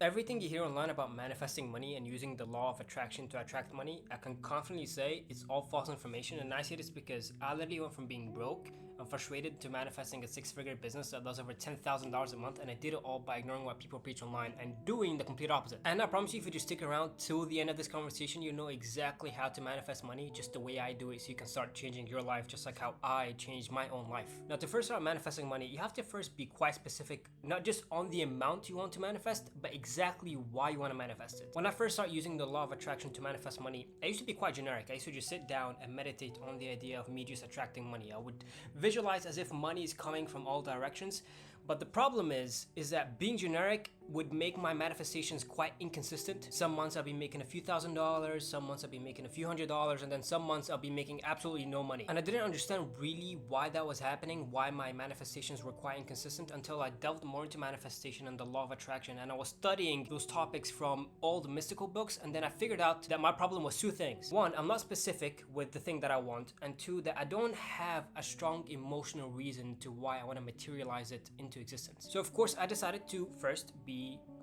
Everything you hear online about manifesting money and using the law of attraction to attract money, I can confidently say it's all false information. And I say this because I literally went from being broke and frustrated to manifesting a six-figure business that does over $10,000 a month, and I did it all by ignoring what people preach online and doing the complete opposite. And I promise you, if you just stick around till the end of this conversation, you know exactly how to manifest money just the way I do it, so you can start changing your life just like how I changed my own life. Now, to first start manifesting money, you have to first be quite specific, not just on the amount you want to manifest, but exactly why you want to manifest it. When I first started using the law of attraction to manifest money, I used to be quite generic. I used to just sit down and meditate on the idea of me just attracting money. I would visualize as if money is coming from all directions. But the problem is that being generic would make my manifestations quite inconsistent. Some months I'll be making a few $1,000s, some months I'll be making a few $100s, and then some months I'll be making absolutely no money. And I didn't understand really why that was happening, why my manifestations were quite inconsistent, until I delved more into manifestation and the law of attraction, and I was studying those topics from all the mystical books, and then I figured out that my problem was two things. One, I'm not specific with the thing that I want, and two, that I don't have a strong emotional reason to why I want to materialize it into existence. So of course I decided to first be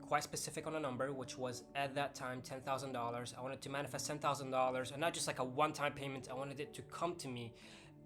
quite specific on a number, which was at that time $10,000. I wanted to manifest $10,000, and not just like a one-time payment. I wanted it to come to me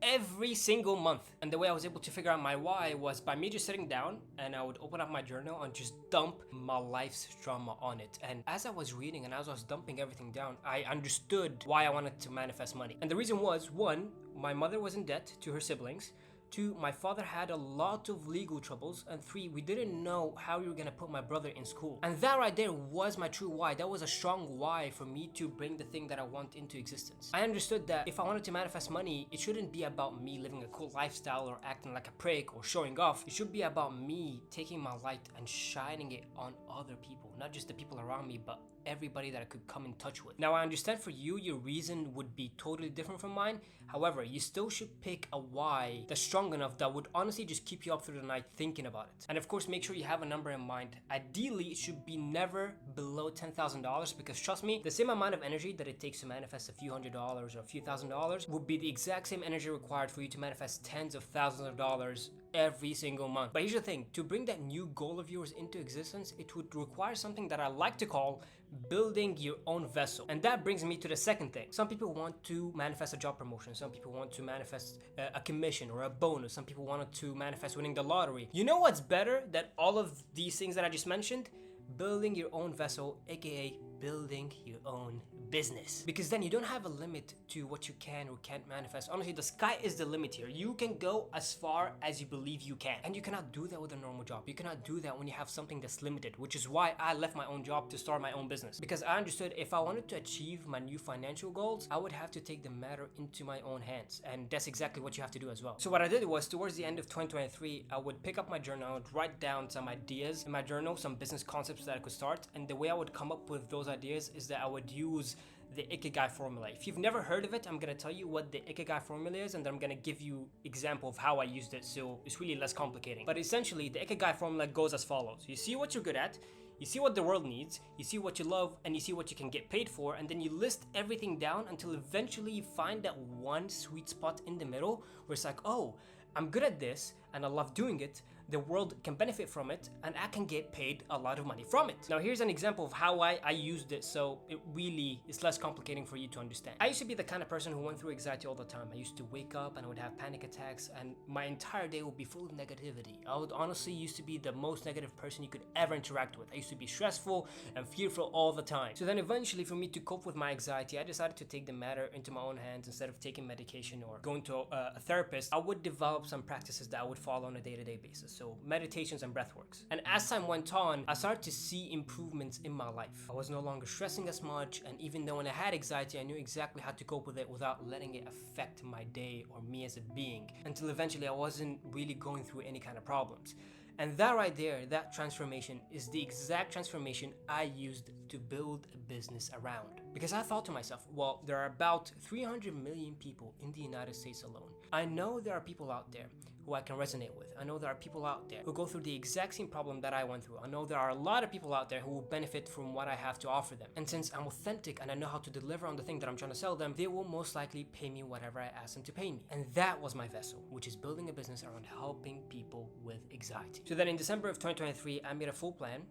every single month. And the way I was able to figure out my why was by me just sitting down, and I would open up my journal and just dump my life's drama on it. And as I was reading and as I was dumping everything down, I understood why I wanted to manifest money. And the reason was, one, my mother was in debt to her siblings. Two, my father had a lot of legal troubles. And three, we didn't know how we were gonna put my brother in school. And that right there was my true why. That was a strong why for me to bring the thing that I want into existence. I understood that if I wanted to manifest money, it shouldn't be about me living a cool lifestyle or acting like a prick or showing off. It should be about me taking my light and shining it on other people, not just the people around me, but everybody that I could come in touch with. Now, I understand for you, your reason would be totally different from mine. However, you still should pick a why that's strong enough that would honestly just keep you up through the night thinking about it. And of course, make sure you have a number in mind. Ideally, it should be never below $10,000, because trust me, the same amount of energy that it takes to manifest a few $100s or a few $1,000s would be the exact same energy required for you to manifest tens of thousands of dollars every single month. But here's the thing, to bring that new goal of yours into existence, it would require something that I like to call building your own vessel. And that brings me to the second thing. Some people want to manifest a job promotion. Some people want to manifest a commission or a bonus. Some people wanted to manifest winning the lottery. You know what's better than all of these things that I just mentioned? Building your own vessel, aka building your own business. Because then you don't have a limit to what you can or can't manifest. Honestly, the sky is the limit here. You can go as far as you believe you can. And you cannot do that with a normal job. You cannot do that when you have something that's limited, which is why I left my own job to start my own business. Because I understood if I wanted to achieve my new financial goals, I would have to take the matter into my own hands. And that's exactly what you have to do as well. So what I did was, towards the end of 2023, I would pick up my journal, I would write down some ideas in my journal, some business concepts that I could start. And the way I would come up with those ideas is that I would use the Ikigai formula. If you've never heard of it, I'm gonna tell you what the Ikigai formula is, and then I'm gonna give you example of how I used it, so it's really less complicating. But essentially, the Ikigai formula goes as follows. You see what you're good at, you see what the world needs, you see what you love, and you see what you can get paid for, and then you list everything down until eventually you find that one sweet spot in the middle where it's like, oh, I'm good at this and I love doing it, the world can benefit from it, and I can get paid a lot of money from it. Now here's an example of how I used it, so it really is less complicating for you to understand. I used to be the kind of person who went through anxiety all the time. I used to wake up and I would have panic attacks, and my entire day would be full of negativity. I would honestly used to be the most negative person you could ever interact with. I used to be stressful and fearful all the time. So then eventually, for me to cope with my anxiety, I decided to take the matter into my own hands. Instead of taking medication or going to a therapist, I would develop some practices that I would follow on a day-to-day basis. So meditations and breathworks. And as time went on, I started to see improvements in my life. I was no longer stressing as much, and even though when I had anxiety, I knew exactly how to cope with it without letting it affect my day or me as a being, until eventually I wasn't really going through any kind of problems. And that right there, that transformation is the exact transformation I used to build a business around. Because I thought to myself, well, there are about 300 million people in the United States alone. I know there are people out there who I can resonate with. I know there are people out there who go through the exact same problem that I went through. I know there are a lot of people out there who will benefit from what I have to offer them. And since I'm authentic and I know how to deliver on the thing that I'm trying to sell them, they will most likely pay me whatever I ask them to pay me. And that was my vessel, which is building a business around helping people with anxiety. So then in December of 2023, I made a full plan.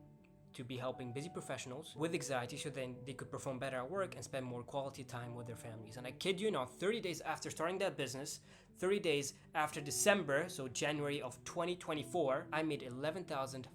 to be helping busy professionals with anxiety so then they could perform better at work and spend more quality time with their families. And I kid you not, 30 days after starting that business, 30 days after December, so January of 2024, I made $11,500.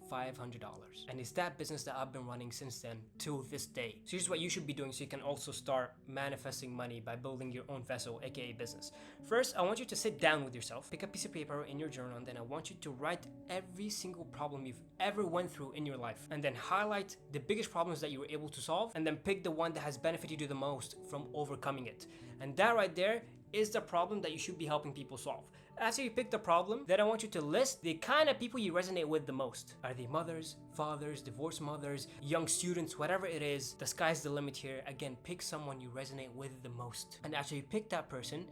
And it's that business that I've been running since then till this day. So here's what you should be doing so you can also start manifesting money by building your own vessel, aka business. First, I want you to sit down with yourself, pick a piece of paper in your journal, and then I want you to write every single problem you've ever went through in your life. And then highlight the biggest problems that you were able to solve, and then pick the one that has benefited you the most from overcoming it. And that right there is the problem that you should be helping people solve. After you pick the problem, then I want you to list the kind of people you resonate with the most. Are they mothers, fathers, divorced mothers, young students, whatever it is, the sky's the limit here. Again, pick someone you resonate with the most. And after you pick that person,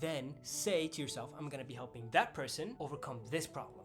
then say to yourself, I'm gonna be helping that person overcome this problem.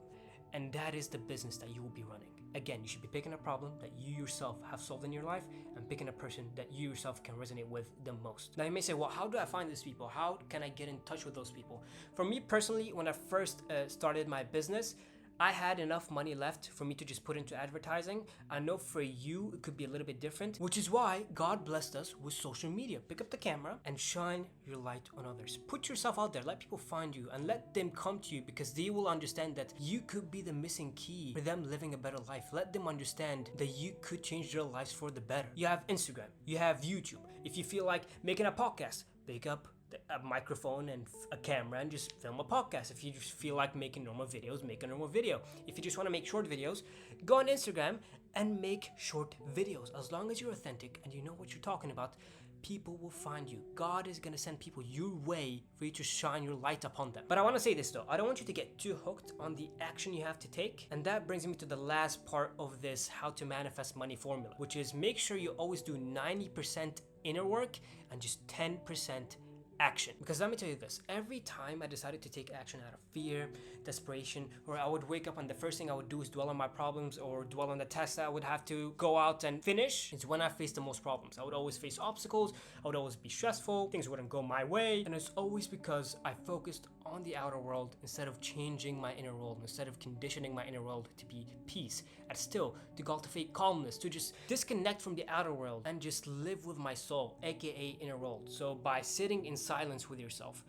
And that is the business that you will be running. Again, you should be picking a problem that you yourself have solved in your life and picking a person that you yourself can resonate with the most. Now you may say, well, how do I find these people? How can I get in touch with those people? For me personally, when I first started my business, I had enough money left for me to just put into advertising. I know for you, it could be a little bit different, which is why God blessed us with social media. Pick up the camera and shine your light on others. Put yourself out there, let people find you and let them come to you because they will understand that you could be the missing key for them living a better life. Let them understand that you could change their lives for the better. You have Instagram, you have YouTube. If you feel like making a podcast, pick up a microphone and a camera and just film a podcast. If you just feel like making normal videos, make a normal video. If you just want to make short videos, go on Instagram and make short videos. As long as you're authentic and you know what you're talking about, people will find you. God is gonna send people your way for you to shine your light upon them. But I wanna say this though, I don't want you to get too hooked on the action you have to take. And that brings me to the last part of this how to manifest money formula, which is make sure you always do 90% inner work and just 10% action. Because let me tell you this, every time I decided to take action out of fear, desperation, or I would wake up and the first thing I would do is dwell on my problems or dwell on the tasks that I would have to go out and finish, it's when I faced the most problems. I would always face obstacles, I would always be stressful, things wouldn't go my way, and it's always because I focused on the outer world instead of changing my inner world, instead of conditioning my inner world to be peace, and still to cultivate calmness, to just disconnect from the outer world and just live with my soul, aka inner world. So by sitting in silence with yourself,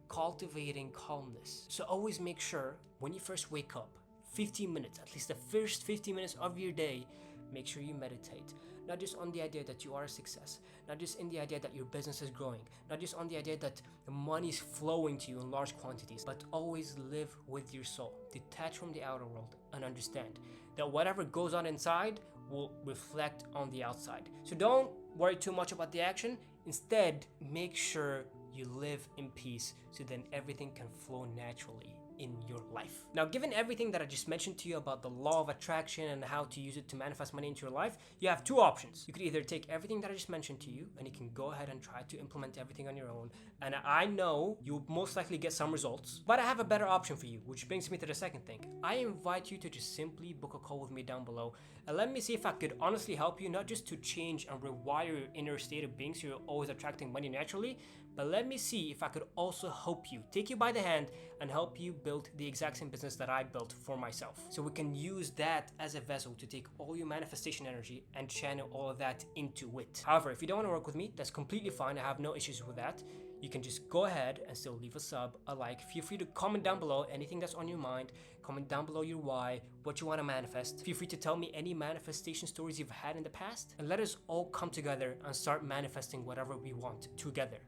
cultivating calmness. So always make sure when you first wake up, 15 minutes, at least the first 15 minutes of your day, make sure you meditate. Not just on the idea that you are a success, not just in the idea that your business is growing, not just on the idea that the money is flowing to you in large quantities, but always live with your soul. Detach from the outer world and understand that whatever goes on inside will reflect on the outside. So don't worry too much about the action. Instead, make sure you live in peace so then everything can flow naturally in your life. Now, given everything that I just mentioned to you about the law of attraction and how to use it to manifest money into your life, you have two options. You could either take everything that I just mentioned to you and you can go ahead and try to implement everything on your own. And I know you'll most likely get some results, but I have a better option for you, which brings me to the second thing. I invite you to just simply book a call with me down below and let me see if I could honestly help you, not just to change and rewire your inner state of being so you're always attracting money naturally, but let me see if I could also help you, take you by the hand and help you build the exact same business that I built for myself. So we can use that as a vessel to take all your manifestation energy and channel all of that into it. However, if you don't want to work with me, that's completely fine. I have no issues with that. You can just go ahead and still leave a sub, a like. Feel free to comment down below anything that's on your mind. Comment down below your why, what you want to manifest. Feel free to tell me any manifestation stories you've had in the past, and let us all come together and start manifesting whatever we want together.